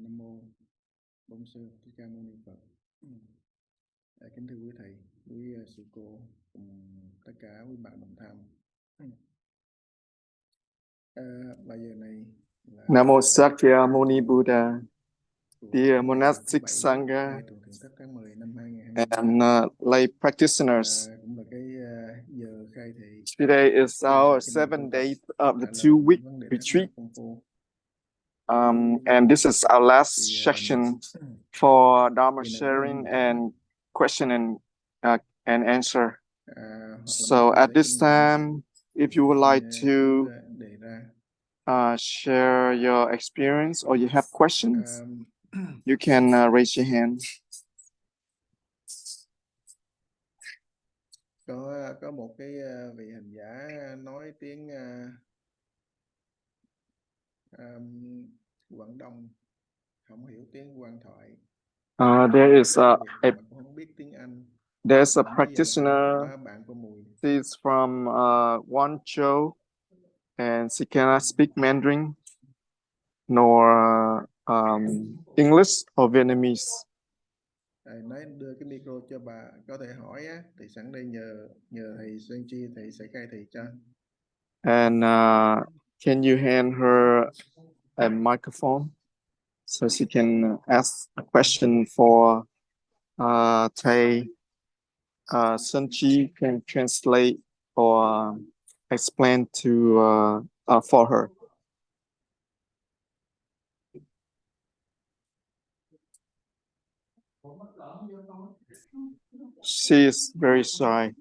Nam mô Bổn sư Thích Ca Mâu Ni Phật. Kính thưa quý thầy, quý sư cô cùng tất cả quý bạn đồng tham. Bây giờ này là Nam mô Sakyamuni Buddha, dear monastic ngày sangha tuần thượng thất tháng 10 năm 2023. and lay practitioners. Cũng là cái giờ khai thị. Today is our 7th day of the 2-week retreat. And this is our last section for Dharma sharing and question and answer. So at this time, if you would like to share your experience or you have questions, you can raise your hand. Có một cái vị hành giả nói tiếng Quảng Đông, không hiểu tiếng Quan Thoại. There is không biết tiếng Anh. There's a practitioner. She's from Guangzhou, and she cannot speak Mandarin nor English or Vietnamese. Nói đưa cái micro cho bà có thể hỏi á, thì sẵn đây nhờ thầy XuanJi, thầy sẽ khai thị cho. And can you hand her a microphone so she can ask a question for Thầy XuanJi can translate or explain to for her. She is very shy.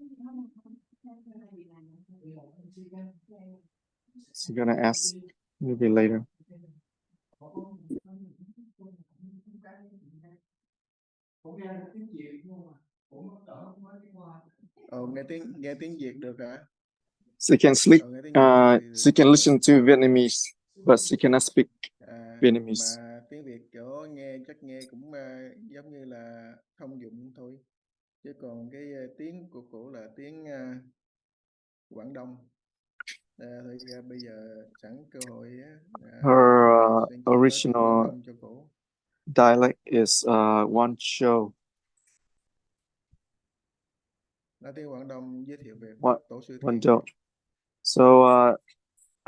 She's gonna ask maybe later. Nghe tiếng Việt được hả? She can speak. She can listen to Vietnamese, but she cannot speak Vietnamese. Mà tiếng Việt chỗ chắc nghe cũng giống như là thông dụng thôi. Chứ còn cái tiếng của cổ là tiếng Quảng Đông. Thôi bây giờ sẵn cơ hội her original dialect is Guangzhou. Nói tiếng Quảng Đông giới thiệu về Tổ sư Thiền. So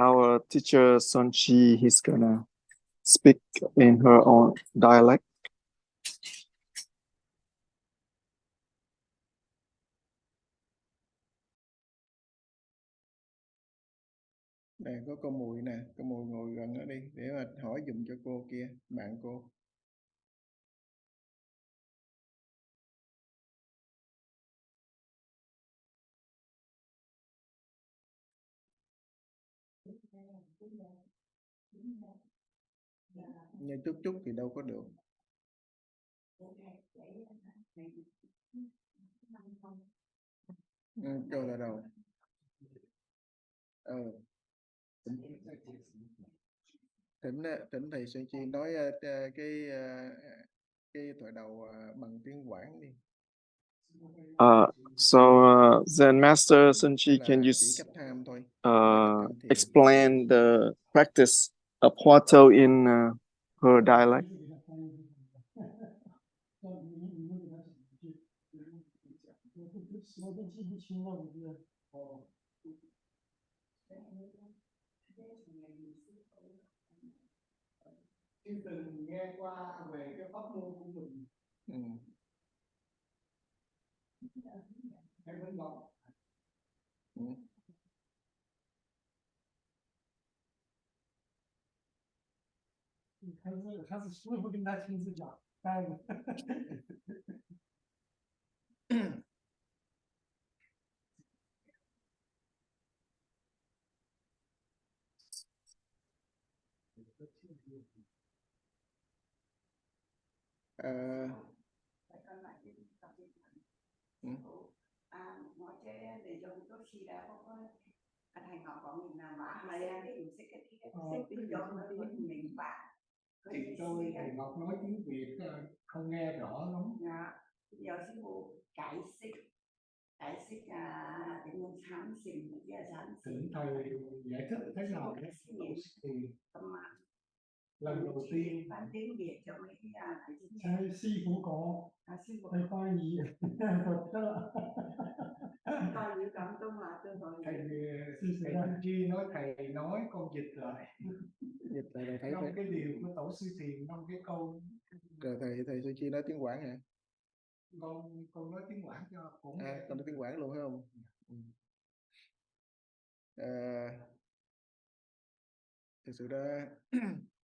our teacher XuanJi, he's gonna speak in her own dialect. Này có cô Mùi nè, cô Mùi ngồi gần đó đi để mà hỏi dùm cho cô kia, bạn cô. Như chút thì đâu có được. Cho là đầu. Thỉnh thầy XuanJi nói cái thoại đầu bằng tiếng Quảng đi. Then Master XuanJi, can you explain the practice of Huatou in her dialect? Từng nghe qua về cái pháp môn của mình. Em vẫn đọc.他是师父跟他亲自讲，带的。Nói chơi để cho tốt khi đã có thành học của mình là mà cái hình thức cái tiếng cho mình bạn thì tôi thầy Ngọc nói tiếng Việt không nghe rõ lắm. Giờ sư phụ cải xích để nhân sáng sinh thỉnh thầy giải thích thế nào đấy thì lần đầu tiên Bạn tiếng Việt cho mấy thầy sư phụ có thầy khoa gì thật đó coi như cảm tôi mà tôi hỏi thầy Chi nói thầy nói con dịch lại rồi thấy 5 cái điều của tổ sư thiền, 5 cái câu. Rồi thầy Sư Chi nói tiếng Quảng hả? Con nói tiếng Quảng cho cũng con nói tiếng Quảng luôn phải không? Thực sự ra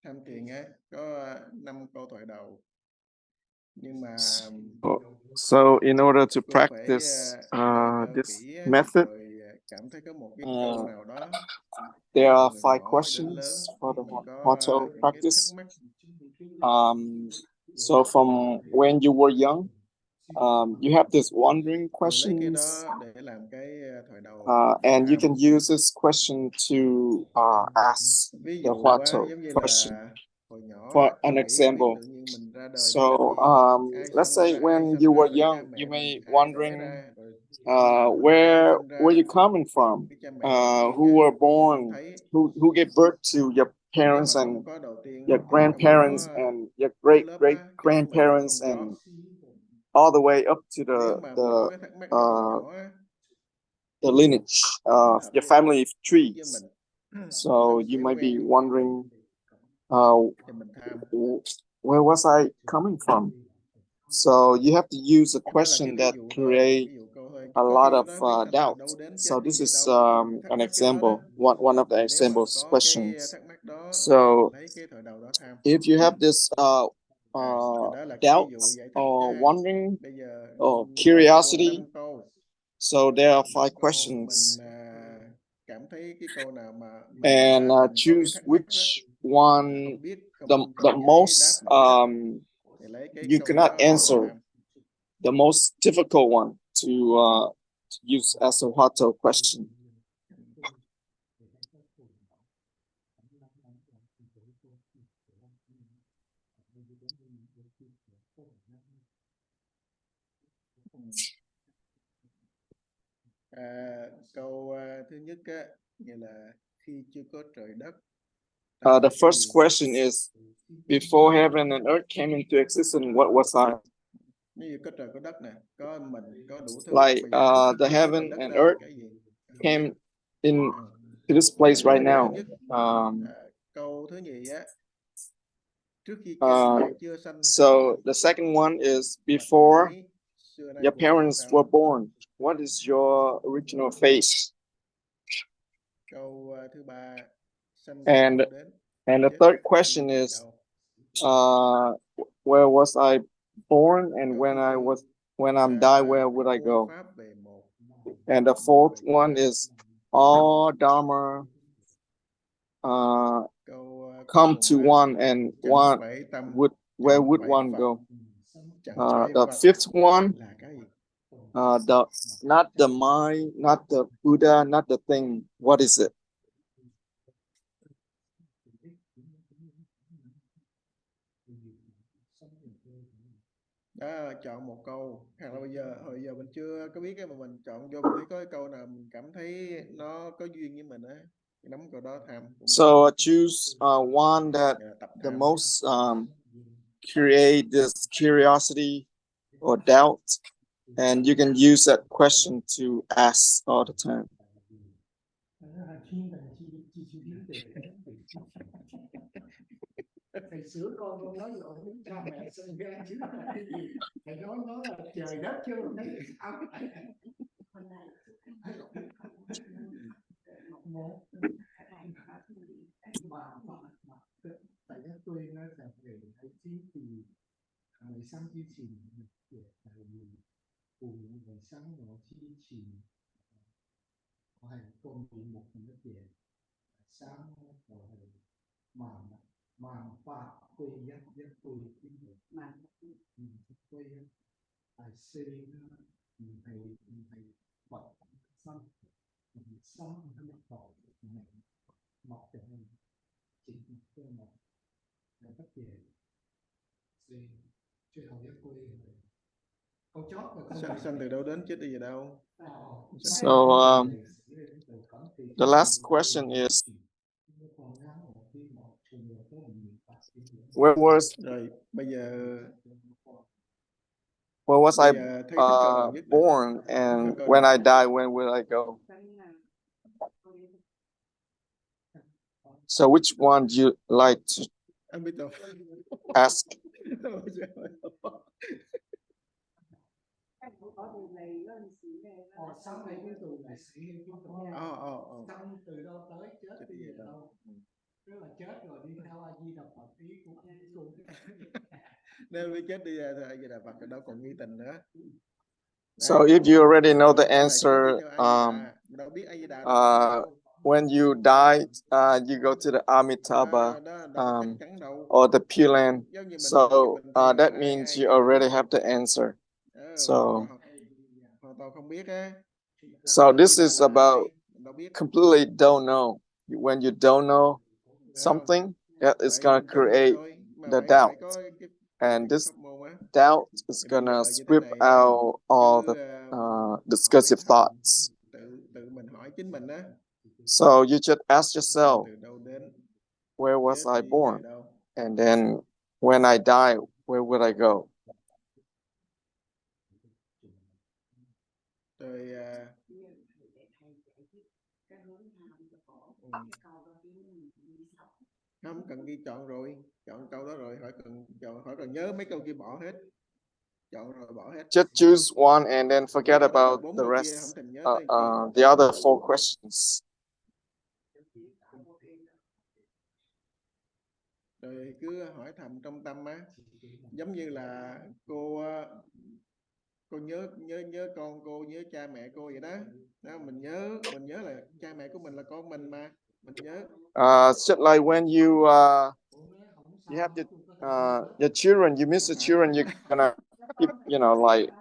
tham thiền á có 5 câu thoại đầu, nhưng mà So in order to cô phải practice nghe cho this kỹ á, method, rồi cảm thấy có một cái câu nào đó there are từ 5 nhỏ đến lớn questions for the mình có Huatou những cái thắc practice. mắc. So from when you were young, you have this wandering Rồi lấy cái questions, đó để làm cái thoại đầu and you tham. can use this question to ask Ví the dụ Huatou giống như question. là hồi nhỏ For an bảy không biết example, tự nhiên mình ra đời so để làm gì, ai let's say ai when sinh you ra were được cha young, you mẹ mình, may ai đẻ wondering ra, rồi ai where sinh ra, you coming from, cái cha mẹ đầu tiên who á, were mình không born, thấy. who gave birth to your Nếu parents mà không and có đầu tiên your thì không grandparents có and your cái great lớp great á, cái lớp mình không grandparents có. and all the way up to Nếu mà mình có cái thắc mắc đó hồi nhỏ á, the lineage of hợp your với family với trees. mình So nó you sẽ might be quen wondering, thì mình tham. where was I coming from? So you have to use a Đó là cái question ví that dụ thôi, create ví dụ câu thôi, a chứ có lot khi of lúc đó biết tâm từ doubt. đâu đến chết So đi this về is đâu, nhưng mình thắc an mắc cái đó đó. example, one of the Nếu mà examples có cái questions. thắc mắc đó So thì lấy cái thoại đầu đó tham. if you have this Thì đó là cái ví doubt dụ giải thích or nha. wondering Bây giờ or hỏi còn curiosity, 5 câu. so there are 5 Còn questions, mình cảm thấy cái câu nào mà mình and mình có cái choose thắc mắc đó, which one không biết, the không thấy most đáp được thì lấy cái you câu cannot đó answer, tham. the most difficult one to use as a Huatou question. Câu thứ nhất á, nghĩa là khi chưa có trời đất. The first question is, before heaven and earth came into existence, what was I? Như có trời có đất nè, có mình, có đủ thứ. Like Bây giờ the chưa có heaven trời đất and ra thì earth cái gì? came in to this place right now. Câu thứ nhì á, trước khi cha mẹ chưa sanh. So the second one is, before your parents were born, what is your original face? Câu thứ ba, sanh từ And đâu đến? the third question is, where was I born, and when I'm died, where would I go? And the fourth one is, all Dharma come to one, and where would one go? The fifth one, not the mind, not the Buddha, not the thing. What is it? Đó, chọn một câu, hoặc là hồi giờ mình chưa có biết cái mà mình chọn vô, mình thấy có cái câu nào mình cảm thấy nó có duyên với mình á, nắm câu đó tham. So choose one that the most create this curiosity or doubt, and you can use that question to ask all the time. Thầy sửa con nói rồi, cha mẹ sinh ra chứ là cái gì? Thầy nói nó là trời đất chứ không thấy sao. Tại các tôi nói rằng về thấy chí thì người sáng chí trình tại vì cùng người sáng ngộ chí trình hành công bị một cái tiền sáng rồi mà pháp quy giác quy mà quy I say thầy bật xong xong nó bỏ một cái chỉ cái một là tất cả chưa học giác quy câu chót là sanh từ đâu đến, chết đi về đâu. So the last question is, Where was Rồi bây giờ I thấy thích câu nào nhất đây? born, and Câu when nào? I die, when will I go? So which one do you like to Anh biết đâu. ask? Sau này cái tù là sự nghiên cứu của nhau. Xong từ đâu tới chết đi về đâu. Tức là chết rồi đi theo A Di Đà Phật, ý của Nếu biết chết đi theo A Di Đà Phật thì đâu còn nghi tình nữa. So if you already know the answer, đâu biết A Di Đà when you die, you go to the Amitabha or the Pure Land. So that means you already have the answer. So this is about completely don't know. When you don't know something, that is gonna create the doubt, and this doubt is gonna sweep out all the discursive thoughts. So you just ask yourself, where was I born? And then when I die, where would I go? Không cần ghi chọn rồi, chọn câu đó rồi, hỏi cần nhớ mấy câu kia bỏ hết. Chọn rồi bỏ hết. Just choose one and then forget about the rest, the other 4 questions. Rồi cứ hỏi thầm trong tâm á, giống như là cô nhớ con cô, nhớ cha mẹ cô vậy đó. Mình nhớ là cha mẹ của mình là con mình mà, mình nhớ. Just like when you have your children, you miss the children, you're gonna keep, like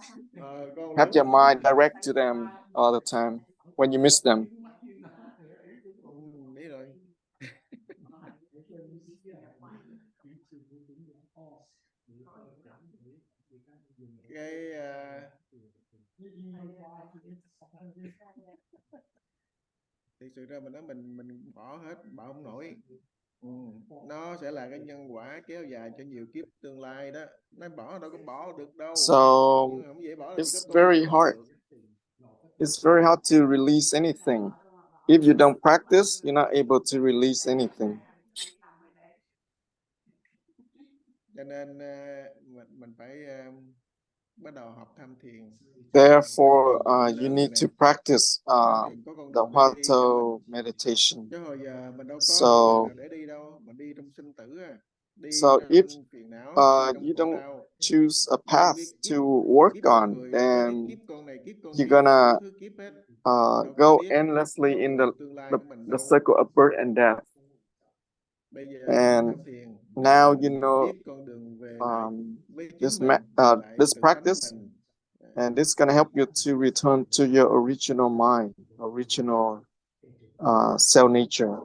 have your mind direct to them all the time when you miss them. Biết rồi. Cái thì sự ra mình nói mình bỏ hết, bỏ không nổi. Nó sẽ là cái nhân quả kéo dài cho nhiều kiếp tương lai đó. Nó bỏ đâu có bỏ được đâu. So it's very hard. It's very hard to release anything. If you don't practice, you're not able to release anything. Cho nên mình phải bắt đầu học tham thiền. Therefore, you need to practice the Hatha meditation. So if you don't choose a path to work on, then you're gonna go endlessly in the circle of birth and death. And now you know this practice, and this is going to help you to return to your original mind, original self nature.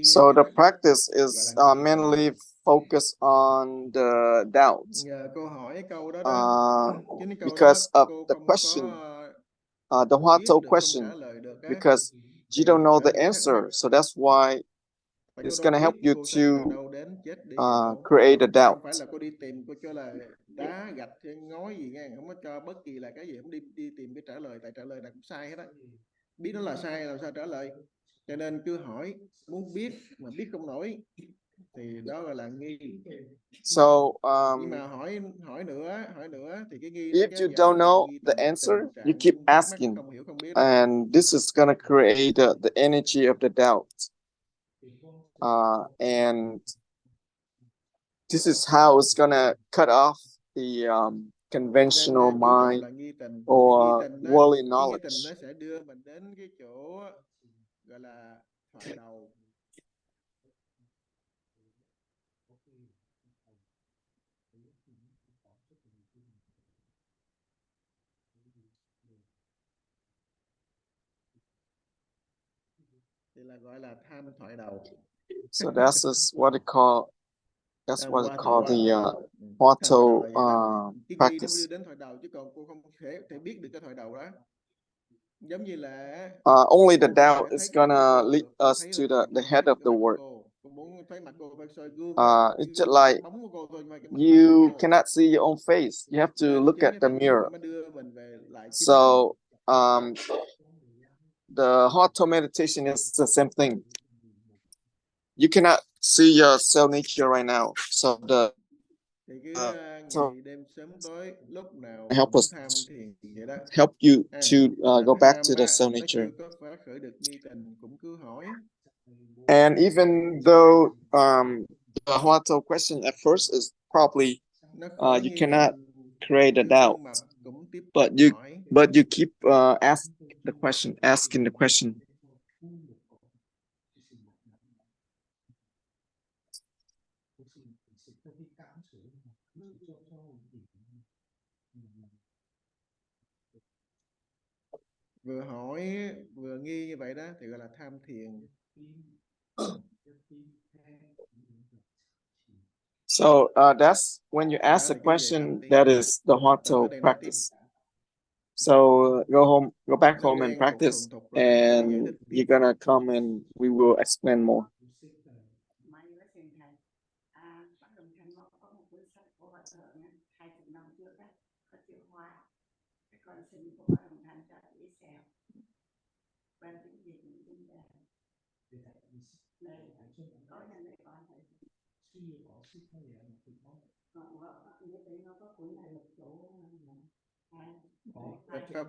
So the practice is mainly focused on the doubt, because of the question, the Hatha question, because you don't know the answer. So that's why it's going to help you to create a doubt. Cô đi tìm, cô cho là đá gạch ngói gì nghe, không có cho bất kỳ là cái gì, không đi tìm cái trả lời, tại trả lời là cũng sai hết á. Biết nó là sai làm sao trả lời. Cho nên cứ hỏi, muốn biết mà biết không nổi thì đó là nghi. So nhưng mà hỏi nữa thì cái nghi if you don't know the answer, you keep asking, and this is going to create the energy of the doubt, and this is how it's going to cut off the conventional mind or worldly knowledge. Nó sẽ đưa mình đến cái chỗ gọi là thoại đầu. Thì là gọi là tham thoại đầu. So that's what they call That's what they call the auto cái nghi nó mới practice. đưa đến thoại đầu, chứ còn cô không thể biết được cái thoại đầu đó. Giống như là only the doubt is gonna lead us to the head of the word. It's just like you cannot see your own face. You have to look at the mirror. So the auto meditation is the same thing. You cannot see your cell nature right now. So the help us, help you to go back to the cell nature. And even though the auto question at first is probably you cannot create a doubt, but you keep asking the question. Vừa hỏi vừa nghi như vậy đó thì gọi là tham thiền. So that's when you ask the question, that is the auto practice. So go back home and practice, and you're gonna come and we will explain more.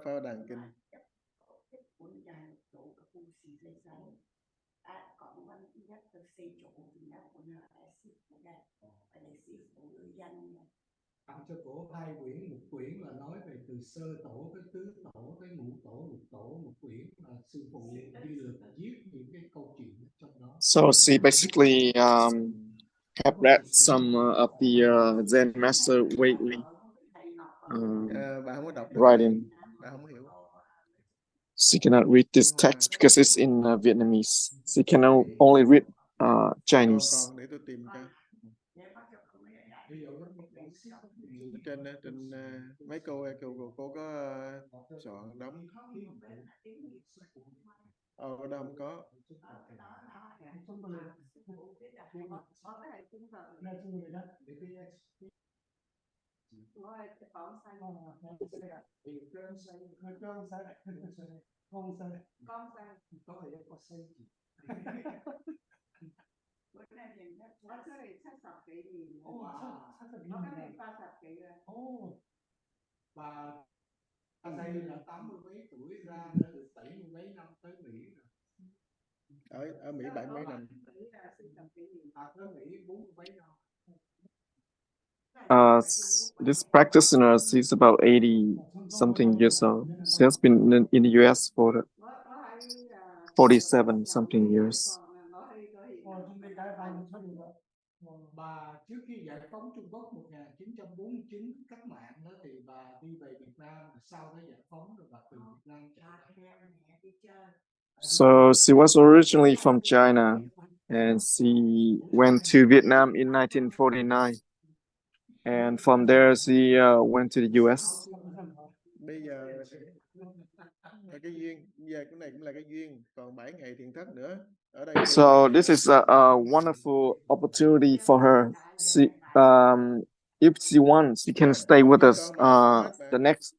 Pháp Đàn Kinh. Tặng cho cổ 2 quyển, một quyển là nói về từ sơ tổ tới tứ tổ tới ngũ tổ lục tổ, một quyển là sư phụ ghi lực viết những cái câu chuyện trong đó. So she basically have read some of the Zen master Wei Bà không có đọc được writing. bà không hiểu. She cannot read this text because it's in Vietnamese. She can only read Chinese. Còn để tôi tìm cho. Trên mấy cô có soạn đóng. Ở đâu không có. Bà đây là 80 mấy tuổi ra đã được 70 mấy năm tới Mỹ rồi. Ở Mỹ 70 mấy năm. Tới Mỹ 40 mấy năm. This practitioner, she's about 80 something years old. She has been in the US for 47 something years. Bà trước khi giải phóng Trung Quốc 1949 cách mạng đó thì bà đi về Việt Nam, sau đó giải phóng rồi bà từ Việt Nam trở lại. So she was originally from China and she went to Vietnam in 1949. And from there she went to the US. Bây giờ là cái duyên, giờ cái này cũng là cái duyên, còn 7 ngày thiền thất nữa. Ở đây So this is a wonderful opportunity for her. She, if she wants, she can stay with us the next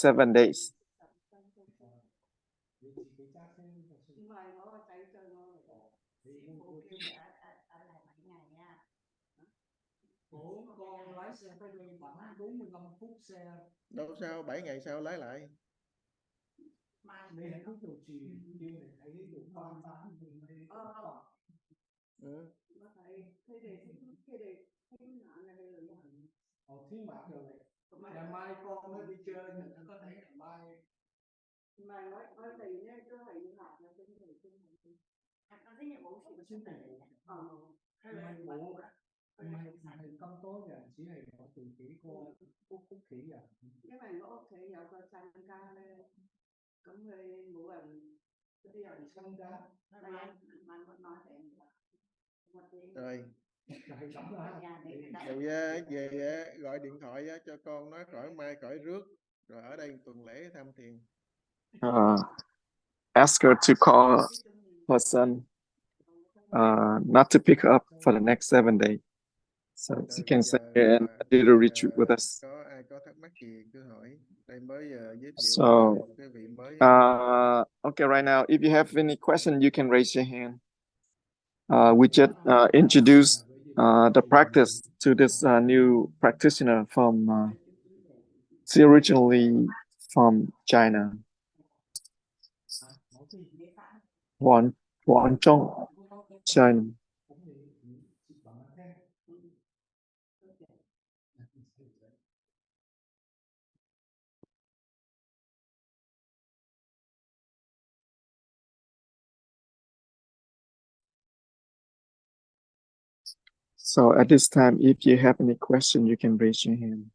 7 days. Con lái xe tới đây khoảng 45 phút xe. Đâu sao 7 ngày sau lái lại. Đây hãy có chủ trì kia để thấy được quan phán. Thí mạng rồi. Ngày mai con nó đi chơi thì nó có thể ngày mai. Mai nói thầy nhé, cứ thầy như học nó tính thầy tính. Nó thấy nhiều bộ xin thầy. Hay bộ. Thầy công tố nhà chỉ hay có từ kỹ cô phúc khí à. Cái này nó có thể hiểu có sang ca lên. Cũng hơi bộ ẩn. Cái điều sang ca. Mà vẫn nói thầy. Rồi, Vậy về gọi điện thoại cho con nó khỏi mai khỏi rước, rồi ở đây tuần lễ tham thiền. Ask her to call her son not to pick her up for the next 7 days. So she can stay here and do the retreat with us. Có ai có thắc mắc gì cứ hỏi. Đây mới giới thiệu So, cái vị mới. okay, right now, if you have any question, you can raise your hand. We just introduced the practice to this new practitioner from, she originally from China. Guangzhou, China. So at this time, if you have any question, you can raise your hand.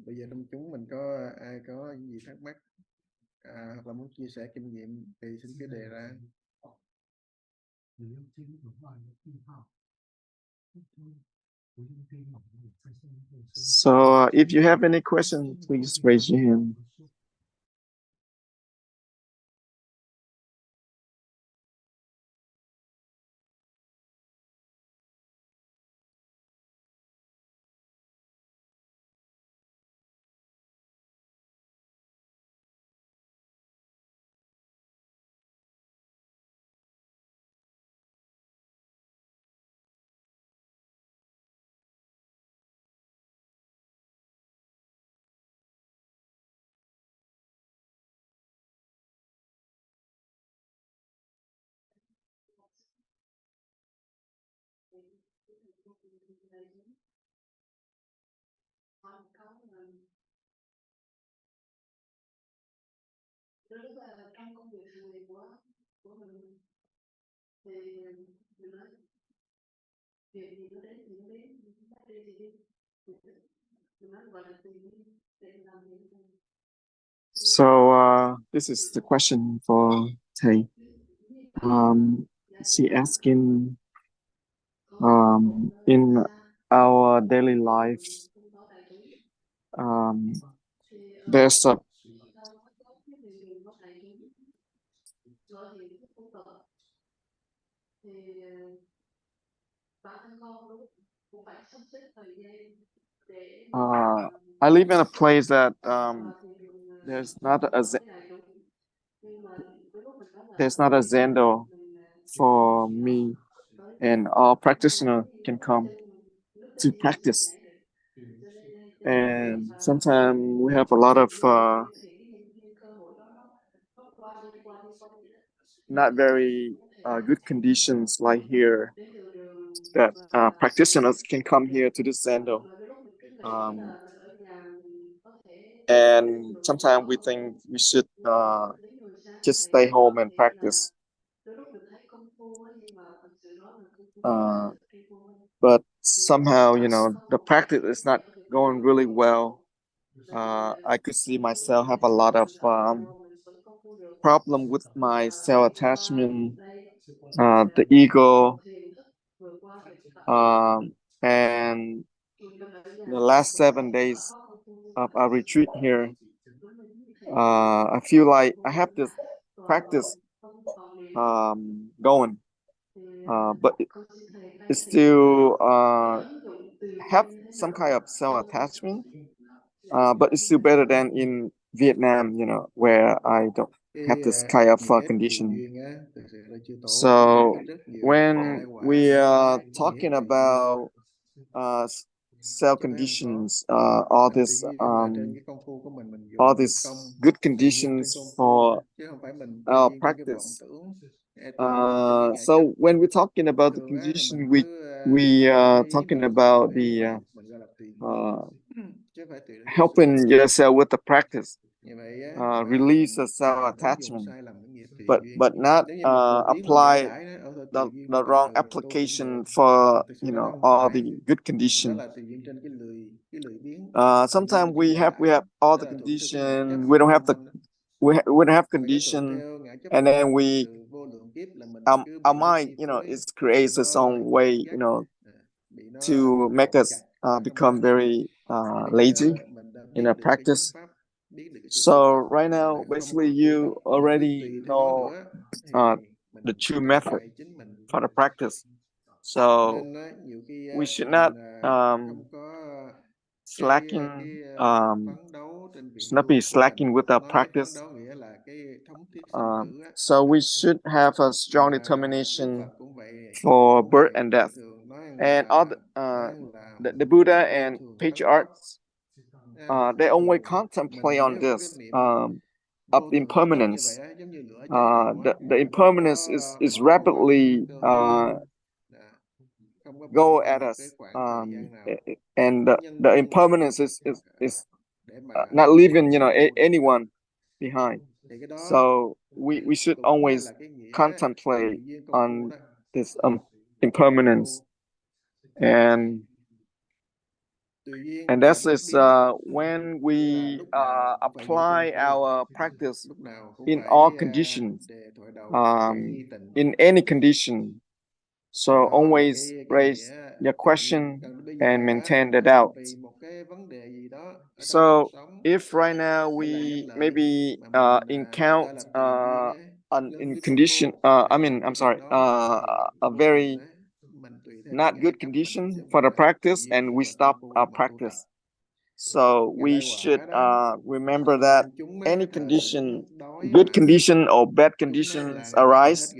Bây giờ trong chúng mình có ai có gì thắc mắc hoặc là muốn chia sẻ kinh nghiệm thì xin cứ đề ra. So if you have any question, please raise your hand. Rất là trong công việc hàng ngày của mình thì mình nói việc gì nó đến thì nó đến, đi thì đi, mình nói gọi là tùy duyên để làm việc. So this is the question for Thầy. She asking, in our daily life, there's a I live in a place that there's not a zendo for me, and all practitioners can come to practice. And sometimes we have a lot of not very good conditions like here, that practitioners can come here to this zendo. And sometimes we think we should just stay home and practice. But somehow, the practice is not going really well. I could see myself have a lot of problem with my self-attachment, the ego, and the last 7 days of our retreat here, I feel like I have this practice going, but it still have some kind of self-attachment, but it's still better than in Vietnam, where I don't have this kind of condition. So when we are talking about cell conditions, all these good conditions for our practice. So when we're talking about the condition, we are talking about the helping yourself with the practice, release the self-attachment. but not apply the wrong application for all the good condition. Sometimes we have all the condition, we don't have the we don't have condition, and then our mind it creates its own way to make us become very lazy in our practice. So right now, basically, you already know the true method for the practice. So we should not slacking, should not be slacking with our practice. So we should have a strong determination for birth and death. And all the Buddha and patriarchs, they always contemplate on this of impermanence. The impermanence is rapidly go at us, and the impermanence is not leaving anyone behind. So we should always contemplate on this impermanence, and that is when we apply our practice in all conditions, in any condition. So always raise the question and maintain the doubt. So if right now we maybe encounter in condition, I'm sorry, a very not good condition for the practice, and we stop our practice. So we should remember that any condition, good condition or bad conditions arise,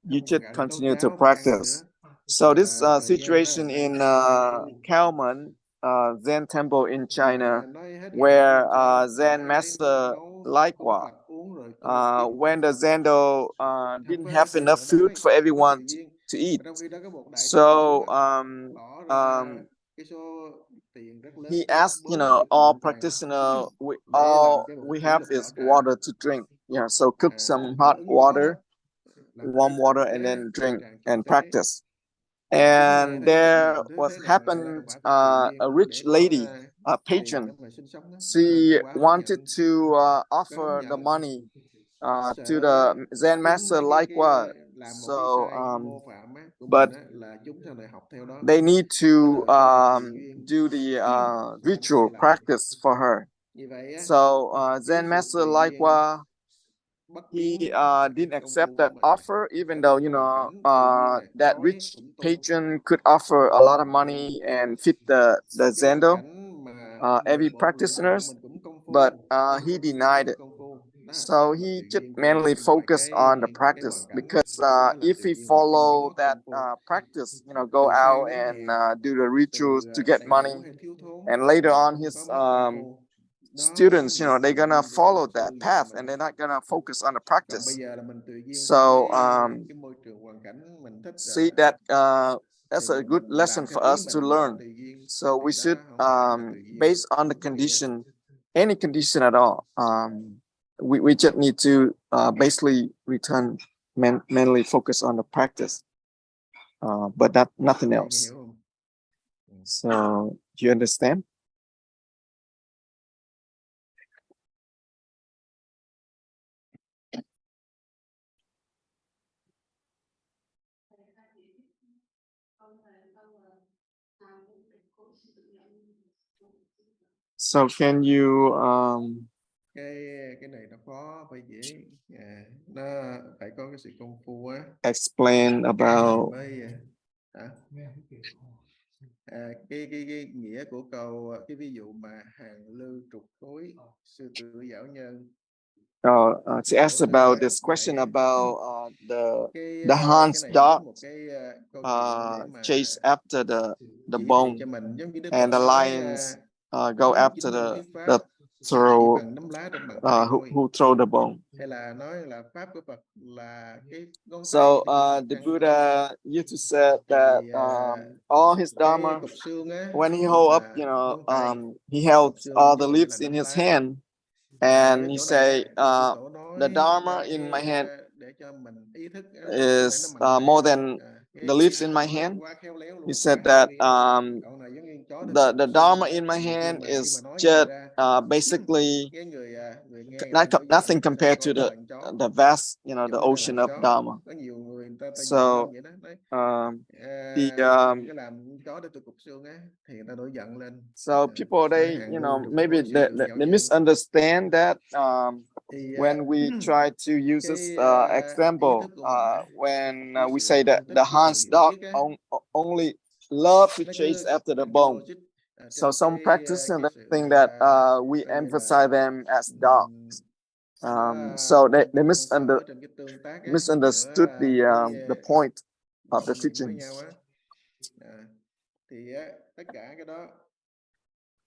you should continue to practice. So this situation in Kalman Zen temple in China, where Zen master Laikwa, when the Zendo didn't have enough food for everyone to eat, so he asked, all practitioners, all we have is water to drink. Yeah, so cook some hot water, warm water, and then drink and practice. And there was happened a rich lady, a patron. She wanted to offer the money to the Zen master likewise. So, but they need to do the ritual practice for her. So Zen master likewise, he didn't accept that offer, even though that rich patron could offer a lot of money and feed the zendo every practitioners, but he denied it. So he just mainly focused on the practice, because if he follow that practice, go out and do the rituals to get money, and later on his students, they're gonna follow that path and they're not gonna focus on the practice. So see that that's a good lesson for us to learn. So we should, based on the condition, any condition at all, we just need to basically return mainly focus on the practice, but nothing else. So do you understand? So can you cái này nó khó phải dễ, nó phải có cái sự công phu á. Explain about cái nghĩa của câu, cái ví dụ mà hàng lư trục khối sư tử giảo nhân. She asked about this question about the Hans dog chase after the bone, and the lions go after the throw who throw the bone. So the Buddha used to say that all his Dharma, when he hold up, he held all the leaves in his hand, and he say, the Dharma in my hand is more than the leaves in my hand. He said that the Dharma in my hand is just basically nothing compared to the vast, the ocean of Dharma. So so people, they maybe they misunderstand that when we try to use this example, when we say that the Hans dog only love to chase after the bone. So some practitioners think that we emphasize them as dogs. So they misunderstood the point of the teachings. Thì tất cả cái đó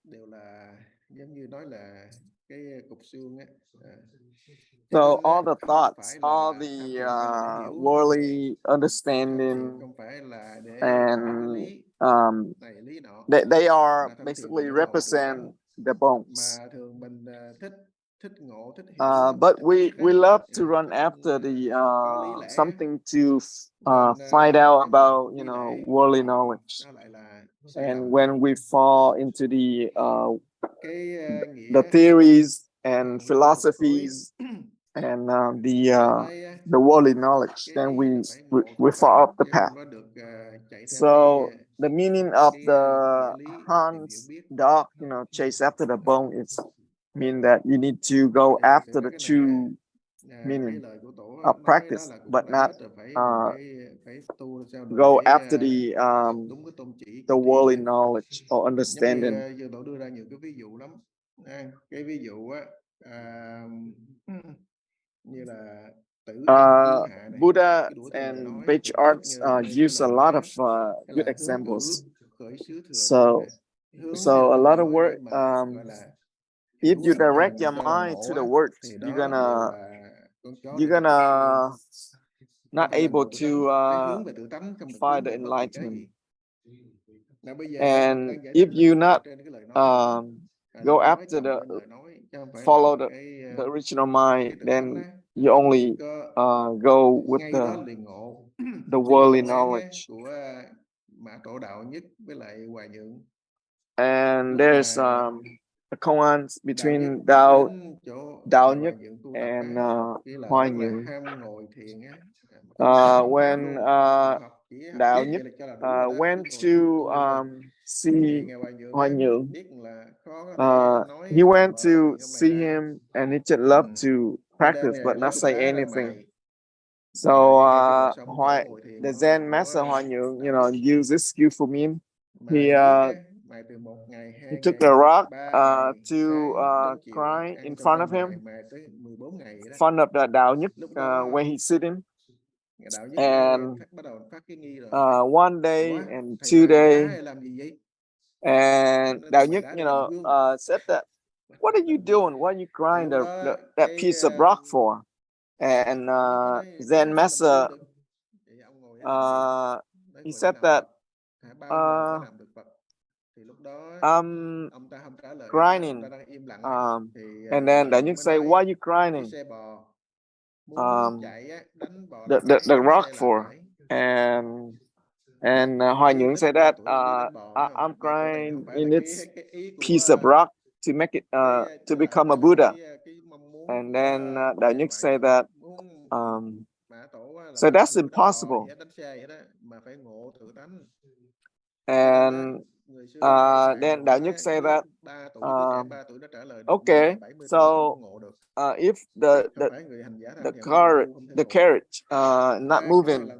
đều là giống như nói là cái cục xương á. So all the thoughts, all the worldly understanding, and they are basically represent the bones. But we love to run after the something to find out about worldly knowledge, and when we fall into the theories and philosophies and the worldly knowledge, then we fall off the path. So the meaning of the Hans dog, chase after the bone, is mean that you need to go after the true meaning of practice, but not go after the worldly knowledge or understanding. Buddha and patriarchs use a lot of good examples. So a lot of work. If you direct your mind to the words, you're gonna not able to find the enlightenment. And if you not go after follow the original mind, then you only go with the worldly knowledge. And there's a koan between Dao Nhất and XuanJi. When Dao Nhất went to see XuanJi, he went to see him, and he just loved to practice but not say anything. So the Zen master XuanJi, used this skillful mean. He took the rock to cry in front of him, in front of the Dao Nhất when he's sitting. And 1 day and 2 days, and Dao Nhất, said that, "What are you doing? What are you crying that piece of rock for?" And Zen master, he said that, I'm crying. And then Dao Nhất say, "Why are you crying? The rock for?" And XuanJi said that, I'm crying in its piece of rock to make it to become a Buddha. And then Dao Nhất say that, so that's impossible. And then Dao Nhất say that, okay, so if the carriage not moving,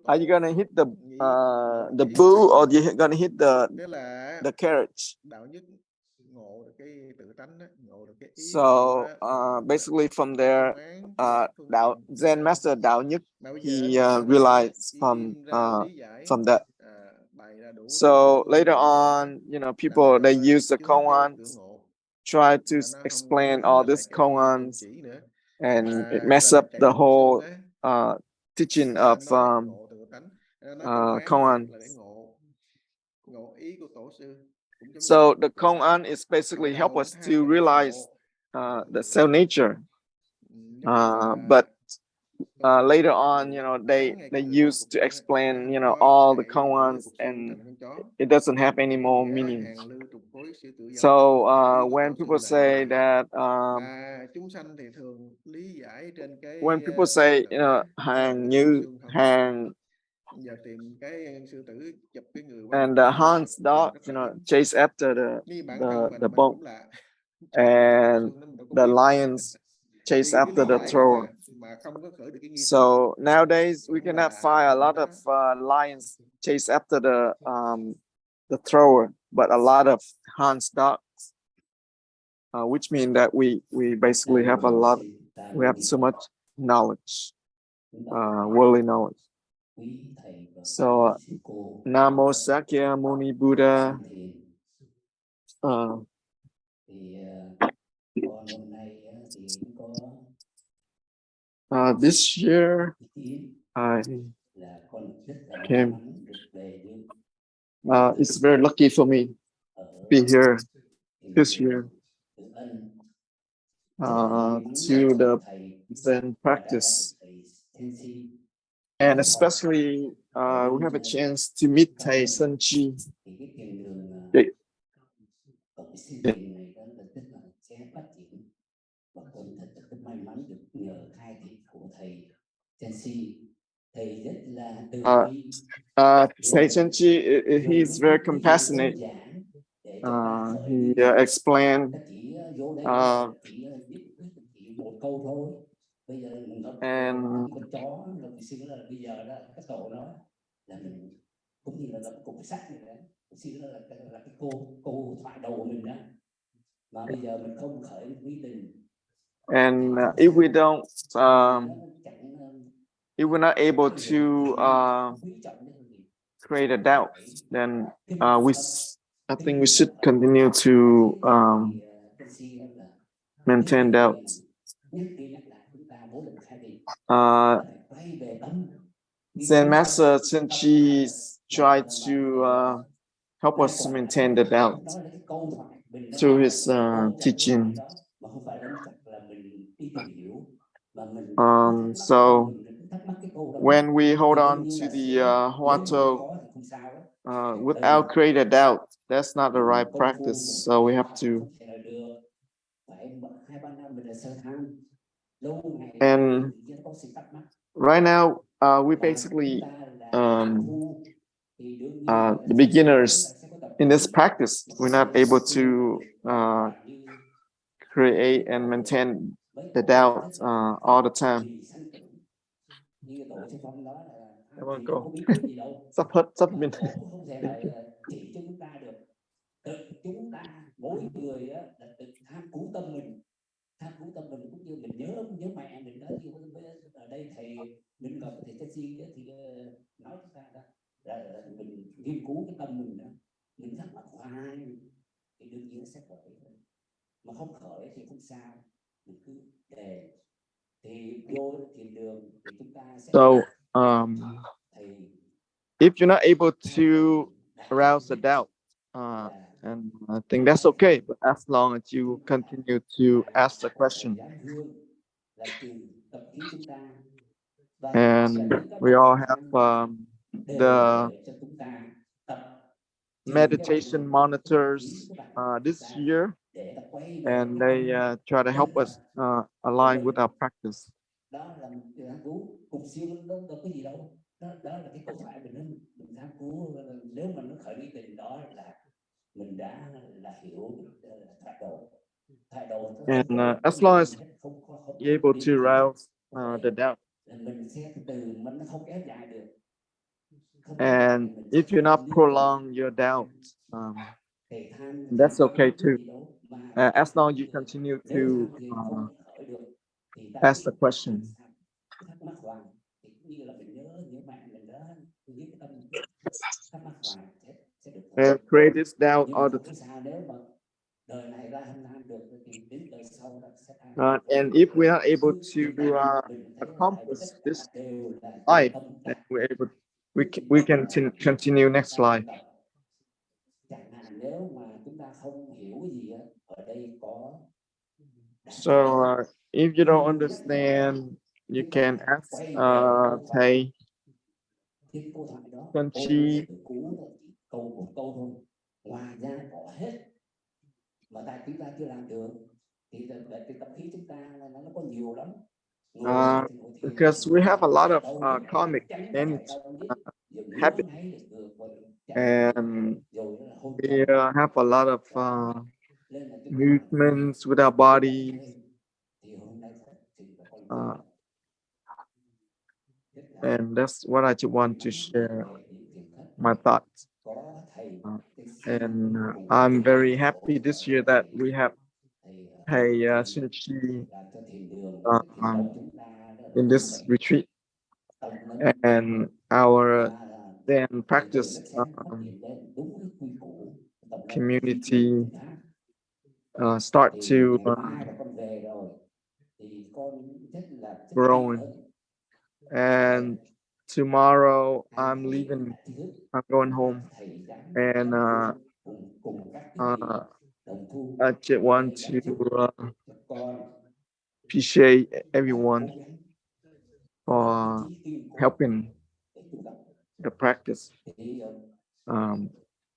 are you gonna hit the bull, or you gonna hit the carriage? So basically from there, Zen master Dao Nhất, he realized from that. So later on, people, they use the koans, try to explain all these koans, and it mess up the whole teaching of koan. So the koan is basically help us to realize the self nature, but later on, they used to explain, all the koans, and it doesn't have any more meaning. So when people say that, when people say, hàng như hàng, and the Hans dog, chase after the bone, and the lions chase after the thrower. So nowadays we cannot find a lot of lions chase after the thrower, but a lot of Hans dogs, which means that we basically have we have so much knowledge, worldly knowledge. So Namo Sakya Muni Buddha. This year I came. It's very lucky for me to be here this year to the Zen practice, and especially we have a chance to meet Thầy XuanJi. Thầy XuanJi, he's very compassionate. He explained and and if we don't, if we're not able to create a doubt, then I think we should continue to maintain doubts. Zen Master XuanJi tried to help us to maintain the doubt through his teaching. So when we hold on to the Huato without creating doubt, that's not the right practice. So we have to. And right now, we basically the beginners in this practice. We're not able to create and maintain the doubt all the time. Come on, go. Sắp hết, sắp bên. Chỉ cho chúng ta được, tự chúng ta mỗi người là tự tham cứu tâm mình, cũng như mình nhớ mẹ mình đó, như ở đây thầy Mình Ngọc, thầy XuanJi thì nói chúng ta đó là mình nghiên cứu cái tâm mình đó, mình rất là khoan thì đương nhiên nó sẽ khởi thôi, mà không khởi thì không sao, mình cứ đề thì vô thiền đường thì chúng ta sẽ if you're not able to arouse the doubt, and I think that's okay, but as long as you continue to ask the question. And we all have the meditation monitors this year, and they try to help us align with our practice. Đó là tham cứu cục siêu, đâu có gì đâu, đó là cái câu thoại mình tham cứu, nếu mà nó khởi cái tình đó là mình đã là hiểu thoại độ. And as long as you're able to arouse the doubt, mình sẽ từ mình nó không kéo dài được. And if you're not prolong your doubt, that's okay too. As long as you continue to ask the question. And create this doubt all the time. And if we are able to accomplish this life, then we're able, we can continue next life. So if you don't understand you can ask thầy cái câu thoại đó XuanJi. từ cũ thôi, chỉ một câu thôi, ngoài ra bỏ hết mà chúng ta chưa làm được thì cái tập khí chúng ta là nó có nhiều lắm. Because we have a lot of karmic and habits, and we have a lot of movements with our bodies. And that's what I just want to share my thoughts. And I'm very happy this year that we have thầy XuanJi in this retreat, and our then practice community start to growing. And tomorrow I'm leaving, I'm going home, and I just want to appreciate everyone for helping the practice,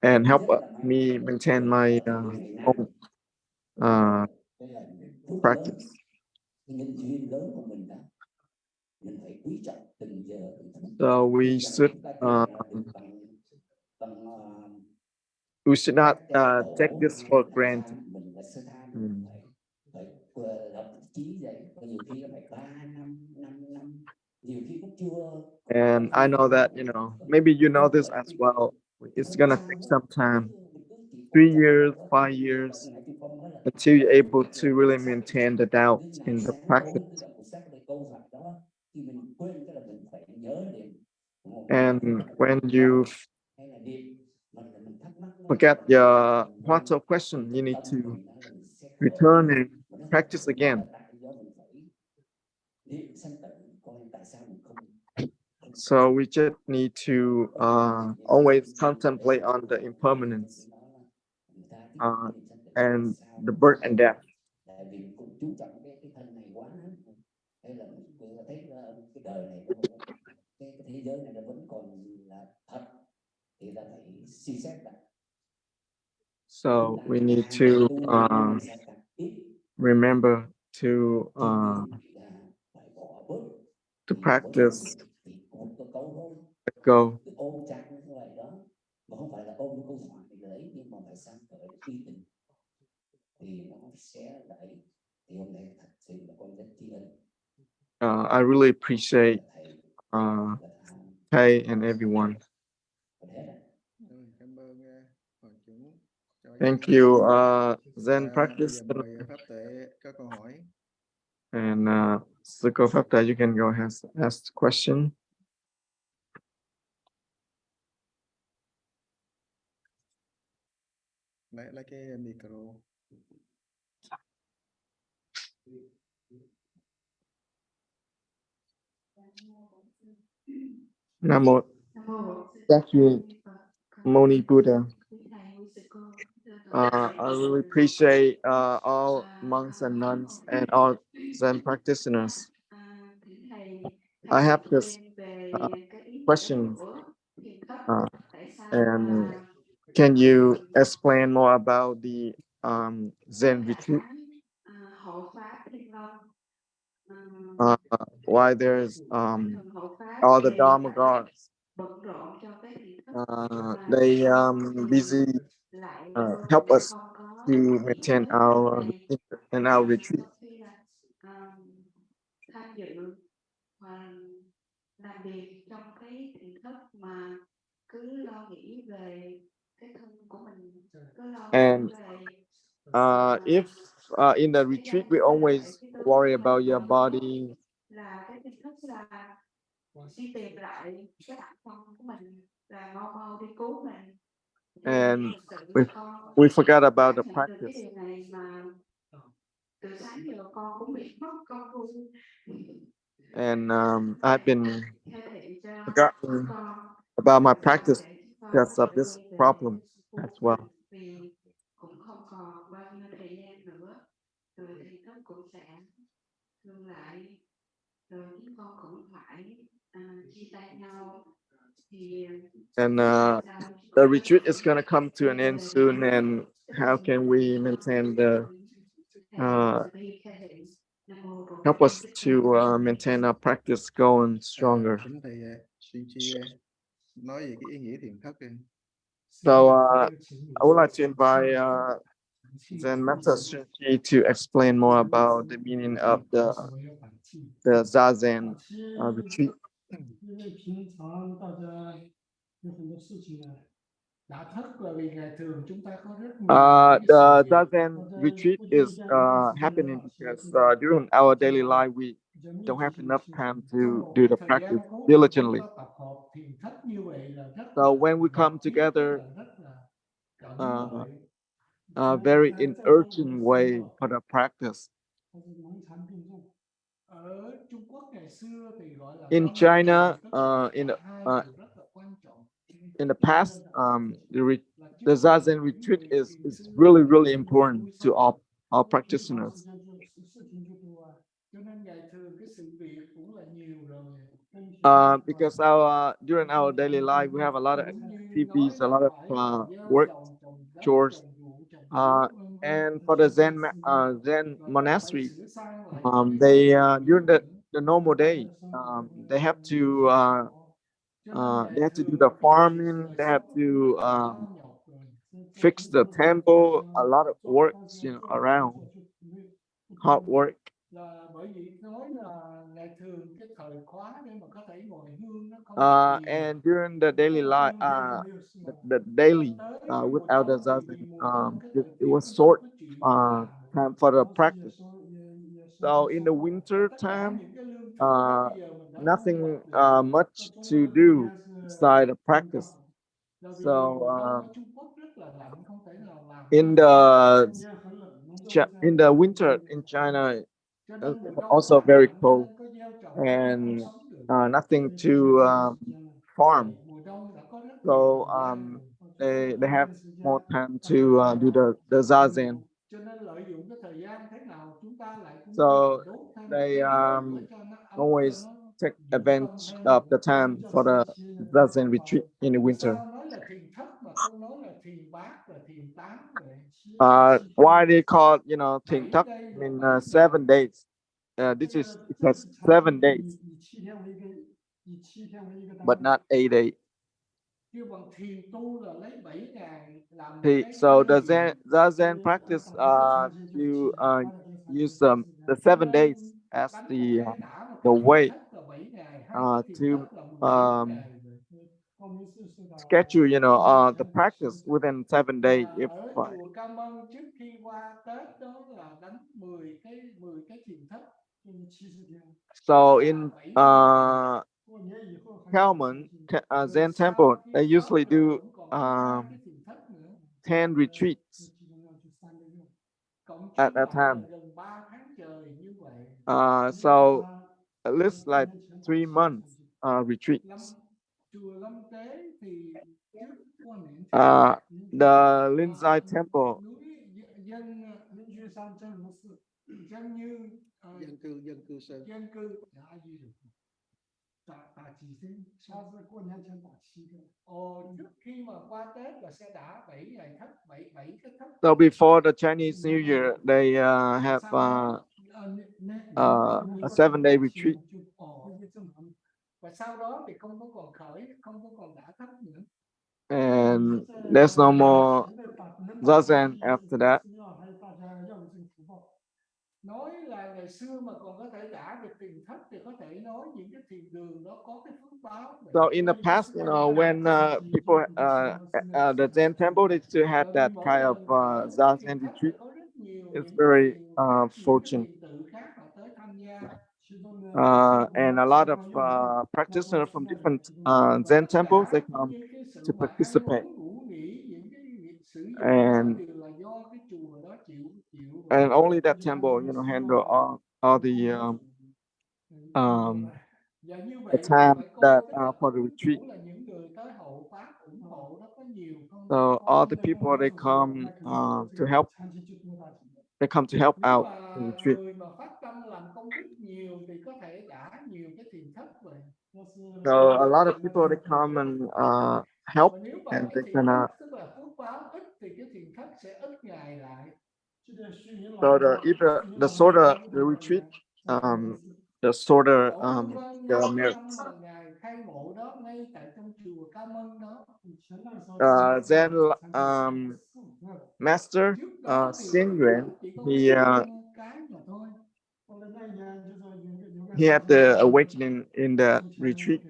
and help me maintain my own practice. So we should not take this for granted. And I know that, maybe you know this as well. It's gonna take some time, 3 years, 5 years, until you're able to really maintain the doubt in the practice. And when you forget your what of question, you need to return and practice again. So we just need to always contemplate on the impermanence and the birth and death. So we need to remember to practice, let go. I really appreciate Thầy and everyone. Thank you, Zen practice. And sư cô Pháp Tệ, you can go ahead and ask the question. Lấy cái micro. Nam mô Moni Buddha. I really appreciate all monks and nuns and all Zen practitioners. I have this question, and can you explain more about the Zen retreat? Why there's all the Dharma guards, they busy help us to maintain our and our retreat. Làm việc trong cái tỉnh thức mà cứ lo nghĩ về cái thân của mình, cứ lo And về if in the retreat we always worry about your body, là cái tỉnh thức là đi tìm lại cái bản thân của mình, là mau mau đi cứu mình. and we forgot about the practice. Cái điều này mà từ sáng giờ con cũng bị mất con luôn. And I've been forgotten about my practice because of this problem as well. Vì cũng không còn bao nhiêu thời gian nữa, rồi thì nó cũng sẽ ngưng lại. rồi chúng con cũng phải chia tay nhau thì And làm sao the retreat is going to come to an end soon. And how can we maintain the help us to maintain our practice going stronger? Kính thầy XuanJi nói về cái ý nghĩa thiền thất đi. So I would like to invite Zen Master XuanJi to explain more about the meaning of the Zazen retreat. 因为平常大家有很多事情啊，打thức là vì ngày thường chúng ta có rất nhiều cái The sự việc. Zazen retreat is happening because during our daily life we Giống như don't have chị enough Thich time trong to một do cái the thời practice gian cố định chúng diligently. ta tập hợp thiền thất như vậy là rất So when we come together cẩn lợi. very in urgent way for the practice. Ở Trung Quốc ngày xưa thì gọi là In China, in the past, the Zazen retreat is really, really important to all practitioners. Because during our daily life, we have a lot of activities, a lot of work, chores. And for the Zen monastery, they during the normal day, they have to do the farming. They have to fix the temple. A lot of works, around hard work. And during the daily life, the daily without the zazen, it was short time for the practice. So in the winter time, nothing much to do beside the practice. So in the winter in China, also very cold and nothing to farm. So they have more time to do the zazen. So they always take advantage of the time for the zazen retreat in the winter. Why they call it, thiền thất? I mean 7 days. It has 7 days, but not 8 days. So the Zazen practice you use the 7 days as the way to schedule the practice within 7 days. If so in Kalman Zen temple, they usually do 10 retreats at that time. So at least like 3 months retreats. The Linzai temple. Dân cư sơn. So before the Chinese New Year, they have a 7-day retreat. And there's no more zazen after that. Nói là ngày xưa mà còn có thể đã được thiền thất thì có thể nói những cái thiền đường đó có cái phước báo. So in the past, when people the Zen temple, they still had that kind of zazen retreat. It's very fortunate. And a lot of practitioners from different Zen temples, they come to participate. And only that temple, handle all the time that for the retreat. So all the people, they come to help. They come to help out the retreat. So a lot of people they come and help, Và nếu mà and cái they thiện gonna. phước tức là phước báo ít thì cái thiện thất sẽ ít ngày lại. So the shorter the retreat, the shorter Tổ Hương Vân the 5 merits. năm mà ngài khai ngộ đó ngay tại trong chùa Ca Mân đó. Then Master Trước đó thì Xin Yuan, chỉ có he cái mà thôi. he had the awakening in the retreat.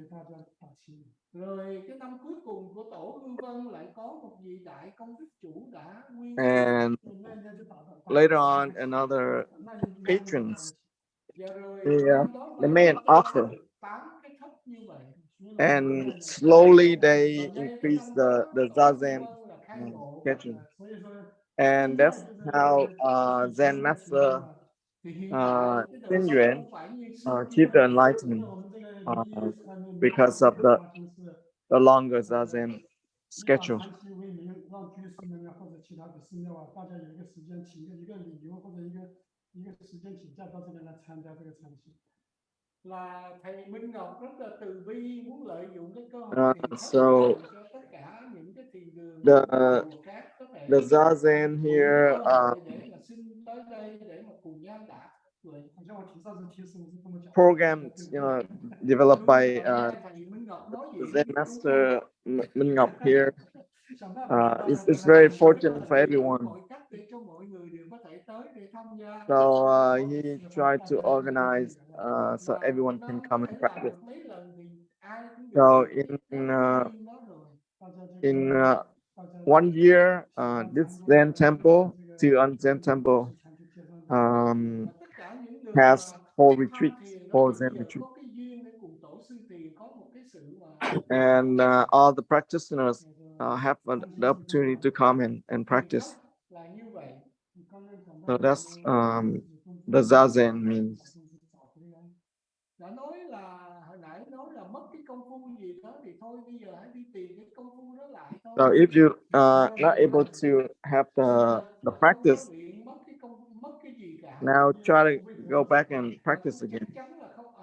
Rồi cái năm cuối cùng của Tổ Hương Vân lại có một vị đại công đức chủ đã nguyên And later on, another patrons Và rồi they năm đó they may made an mắn có offer, được 8 cái thất như vậy. and slowly they Và ngay cái increased năm the đó Tổ Hương zazen Vân là khai ngộ. schedule, and that's how Zen Master Thì hiện tại cái đời Xin sống Yuan không phải như xưa achieved the enlightenment because of the longer zazen 以 schedule. 法禅师为名，让居士们或者其他的寺庙大家有一个时间请一个理由或者一个时间请假到这边来参加这个禅修。Là thầy Minh Ngọc rất là từ bi, muốn lợi dụng cái cơ hội thiền thất So này cho tất cả những cái thiền đường the khác có thể the zazen đủ here cơ hội để mà xin tới đây để mà cùng nhau đã vậy. programs, developed by Thầy Minh Ngọc nói the gì Zen cũng đúng Master Minh Ngọc here. It's It's very fortunate for everyone. mọi cách để cho mọi người đều có thể tới để tham gia. So he tried to organize so everyone can come and practice. So in 1 year, this Zen temple, Zen temple, Tất cả những người has mà 4 tham retreats, thiền đó 4 thì Zen giờ retreats, có cái duyên để cùng tổ sư thiền có một cái sự mà and all the practitioners have the opportunity to come and practice. là như vậy. So that's the zazen means. Đã nói là hồi nãy nói là mất cái công phu gì đó thì thôi bây giờ hãy đi tìm cái công phu đó lại thôi. So if you not able to have the practice, Mất cái mất cái gì cả. now try to go back and practice again. Chắc chắn là không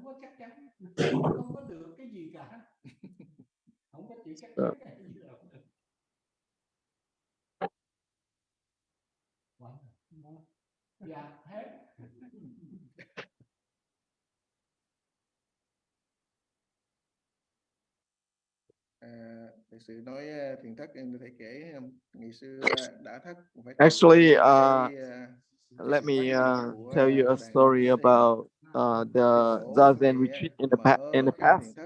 có chắc chắn, không có được cái gì cả. Không có chữ chắc chắn cái gì đâu. Dạ hết. Thực sự nói thiền thất em có thể kể ngày xưa đã thất phải Actually, let me tell you a story about the zazen retreat in the past.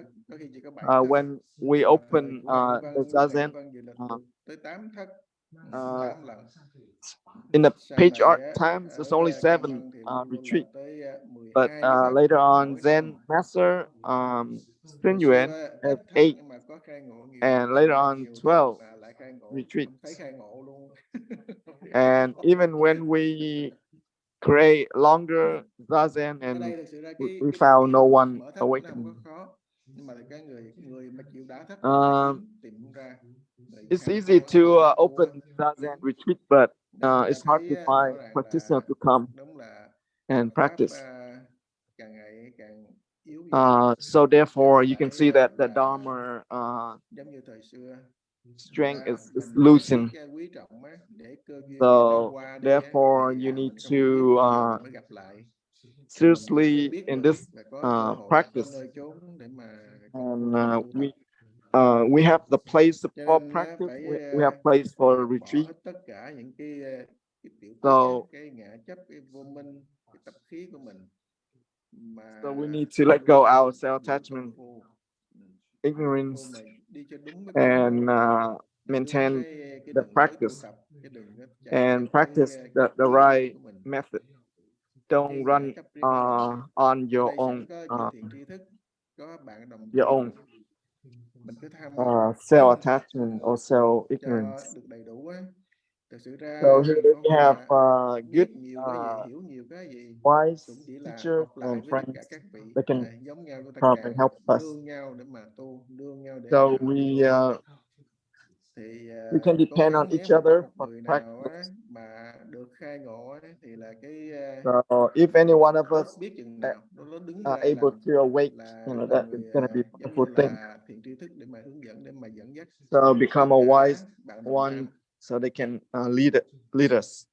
When we open the zazen, tới 8 thất, 8 lần. in the patriarch times, there's only 7 retreats. But later on, Zen Master Xin Yuan has 8, and later on 12 retreats. And even when we create longer zazen, and we found no one awakening. It's easy to open zazen retreat, but it's hard to find participants to come and practice. So therefore, you can see that the Dharma strength is losing. So therefore, you need to seriously in this practice. And we have the place for practice. We have place for retreat. So we need to let go our self-attachment, ignorance, and maintain the practice and practice the right method. Don't run on your own self-attachment or self-ignorance. So here we have good wise teachers and friends that can come and help us. So we thì we can cố depend on gắng, nếu each mà có other một for người nào practice. mà được khai ngộ thì là cái So if any one of us biết chừng nào nó đứng are ra able to awake, là you know, là that người is going to be a giống wonderful như thing. là thiện tri thức để mà hướng dẫn, để mà dẫn dắt So become a tất cả wise bạn đồng one, phạm. so they can lead us.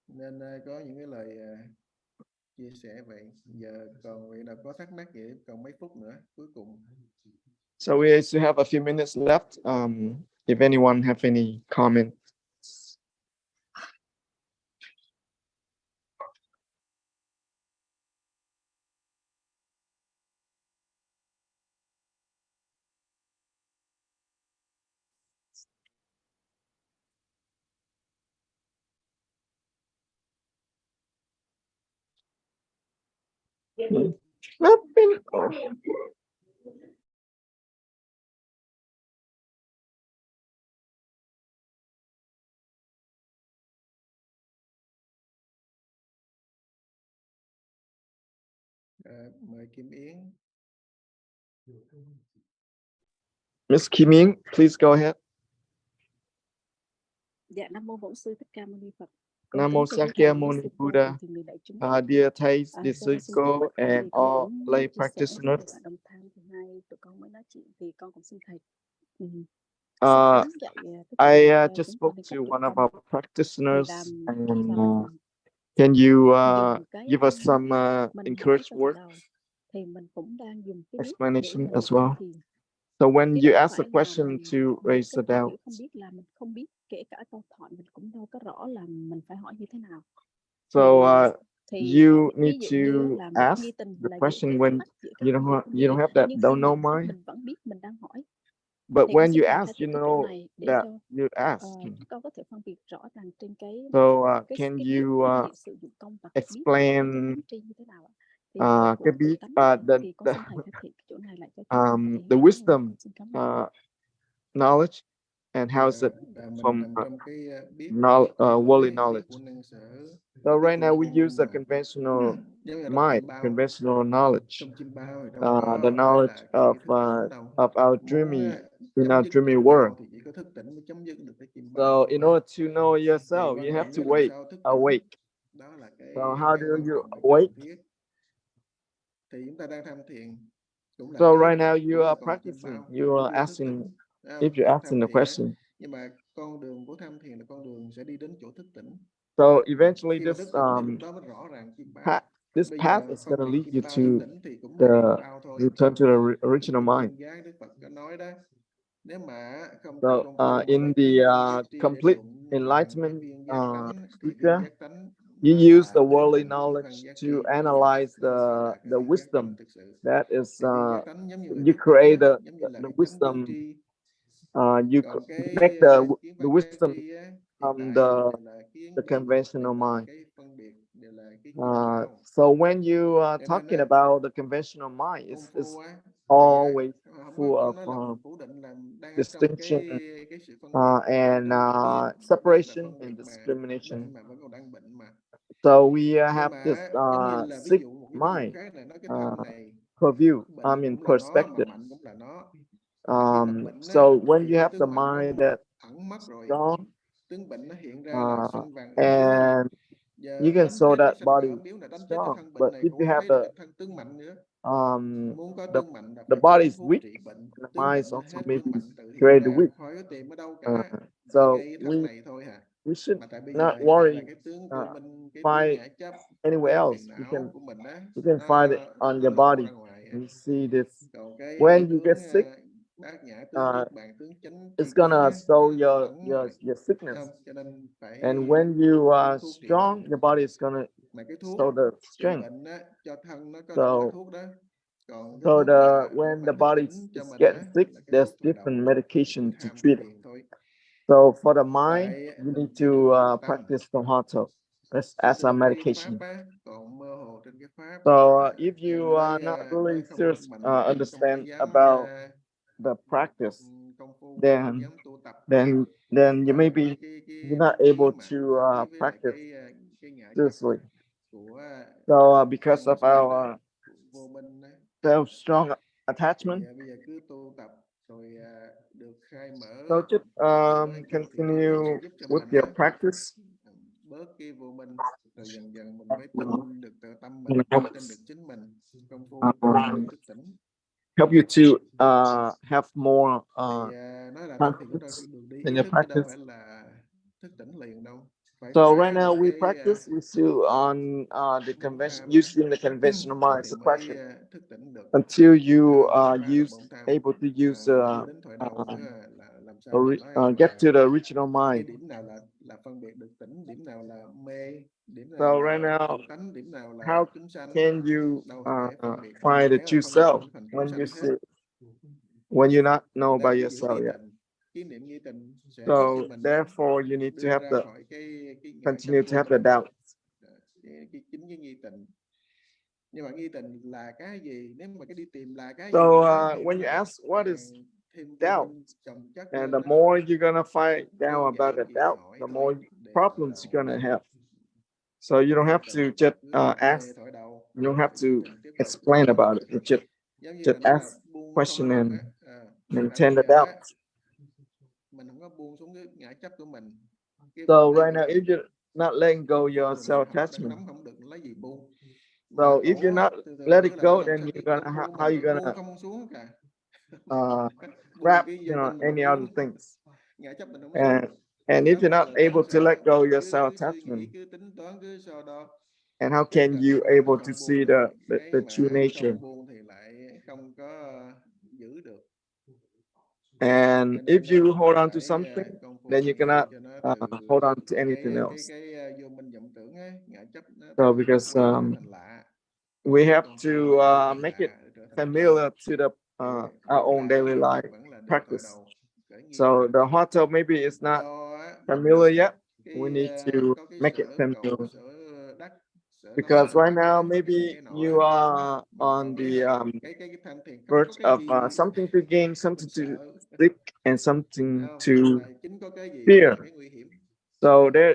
Nên có những cái lời chia sẻ vậy. Giờ còn vị nào có thắc mắc gì, còn mấy phút nữa cuối cùng. So we still have a few minutes left. If anyone have any comments. Nothing. Oh. Mời Kim Yến. Miss Kim Yến, please go ahead. Dạ, Nam mô Bổn sư Thích Ca Mâu Ni Phật. Nam mô Sakyamuni Buddha. Dear Thich, Disciple, and all lay practitioners. Đồng tham thứ hai, tụi con mới nói chuyện thì con cũng xin thầy. I just spoke to one of our practitioners, and can you give us some encouraged word explanation as well? So when you ask a question to raise a doubt, so you need to ask the question when you don't have that don't know mind. But when you ask, you know that you ask. So can you explain the wisdom knowledge, and how is it from worldly knowledge? So right now we use the conventional mind, conventional knowledge, the knowledge of our dreamy, in our dreamy world. So in order to know yourself, you have to awake. So how do you awake? So right now you are practicing, you are asking, if you're asking the question. So eventually this path is going to lead you to return to the original mind. So in the complete enlightenment sutra, you use the worldly knowledge to analyze the wisdom. That is, you create the wisdom. You make the wisdom from the conventional mind. So when you are talking about the conventional mind, it's always full of distinction and separation and discrimination. So we have this sick mind perspective. So when you have the mind that's strong, and you can show that body strong, but if you have the body is weak, and the mind is also maybe very weak. So we should not worry, find anywhere else. You can find it on your body. You see this. When you get sick, it's gonna show your sickness. And when you are strong, your body is gonna show the strength. So when the body is getting sick, there's different medication to treat it. So for the mind, you need to practice the hatha as a medication. So if you are not really serious, understand about the practice, then you maybe you're not able to practice seriously. So because of our self-strong attachment. Bây giờ cứ tu tập rồi được khai mở. So just continue with your practice. Bớt cái vô minh, rồi dần dần mình mới tin được tâm mình, tin được chính mình, công phu thức tỉnh. Help you to have more nói là thông thiền đó, đường đi in ý your thức chứ đâu phải practice. là thức tỉnh liền đâu. Phải So qua right now những we cái, practice, we still on the convention, using the conventional mind thì mới suppression thức tỉnh được. until you Phá được use bổn tham. able to use Chưa đến thoại đầu nữa là làm sao mà nói get to the original cái mind. điểm nào là phân biệt được tỉnh, điểm nào là mê, điểm nào So là right now, tự tánh, điểm nào là how chúng sanh, can you đâu thể phân biệt. find the Khéo là true phân biệt self cũng thành chúng when you sanh hết. when you not know Đó là by cái giữ yourself nghi yet? tình, cái niệm nghi tình sẽ giúp So cho mình therefore, you need to đưa have ra the khỏi cái ngã continue chấp to have vô the minh. doubt. Chính cái nghi tình. Nhưng mà nghi tình là cái gì? Nếu mà cái đi tìm là cái So gì nữa, thì when you nó ask what is thêm vô doubt, minh chồng chất and lên the đó. more you're gonna find Đơn down about the giản chỉ doubt, hỏi the thôi more để thoại problems you're đầu. gonna have. So you don't have to just ask. Thoại đầu, You don't have to trình tiếp tục. explain about it. You Giống như just là nói là ask buông question không được and á. Là maintain bây the giờ doubt. á, mình không có buông xuống cái ngã chấp của mình. Cái So vấn đề right now, mình if you're not letting go buông your rồi mình đang self-attachment, nắm không được, lấy gì buông. so Mà if you're tổ not thường let nữa it là go, làm then sao you're cái gonna công phu how mình you nó gonna buông không xuống cả. grab Buông cái vô minh any không other xuống, things? ngã chấp mình không xuống. And if Nắm you're không not được able không to let sao, go your cứ suy nghĩ, self-attachment, cứ tính toán, cứ so đo. and how Kết can quả you kết quả là able to không see buông được. the Cái true mà nature? không buông thì lại không có giữ được. And Cho if nên you hold on to phải something, công phu then you thực cannot hành cho nó hold on to từ anything else. cái vô minh vọng tưởng ấy, ngã chấp nó So từ because quen trở thành lạ. we have Công phu to quen make it lạ trở thành quen. familiar to the Thì our own làm daily life vẫn là được thoại practice. đầu. So the heart of maybe is not Do familiar yet. cái We need to có cái make it sở cầu, familiar. sở đắc, sở nắm Because giữ right cái now này maybe cái nọ. you are Mà on còn the cái tham thiền không có verge cái of gì something to gain, something to sợ. seek, and something to Mà chính có cái gì fear. là cái nguy hiểm. So there,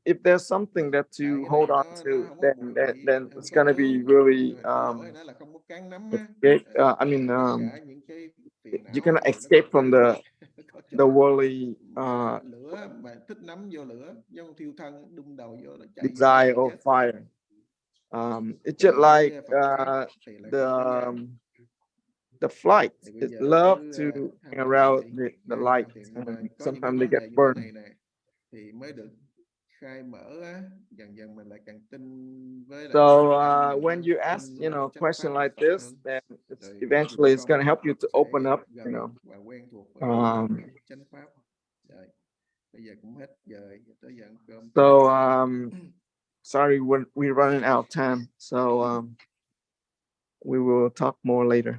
if there's something that to Tại cái hold này on nó to, không có bụi bặm, then không it's có gonna be chướng. really Lỗi nó là không có cán nắm á. escape. I mean, Tất cả những cái phiền you're não gonna đều nó escape có from chướng. Có the chướng. worldly Lửa mà thích nắm vô lửa, giống thiêu thân đung đầu vô là chạy desire vô or chết. fire. It's Cho just nên like cái Phật pháp thì là the flight. thì bây It giờ love cứ to tham hang thiền around đi. the light, Tham thiền, nhưng mà and có những cái sometimes they vấn get đề như thế burned. này nè thì mới được khai mở á. Dần dần mình lại càng tin với lại So nhiều when hơn, you ask, tin you know, chánh question pháp like Phật this, hơn. then Rồi eventually it's con gonna help you to sẽ open up, you gần know. và quen thuộc với chánh pháp. Rồi bây giờ cũng hết giờ, tới giờ ăn cơm. So sorry, we're running out of time. So we will talk more later.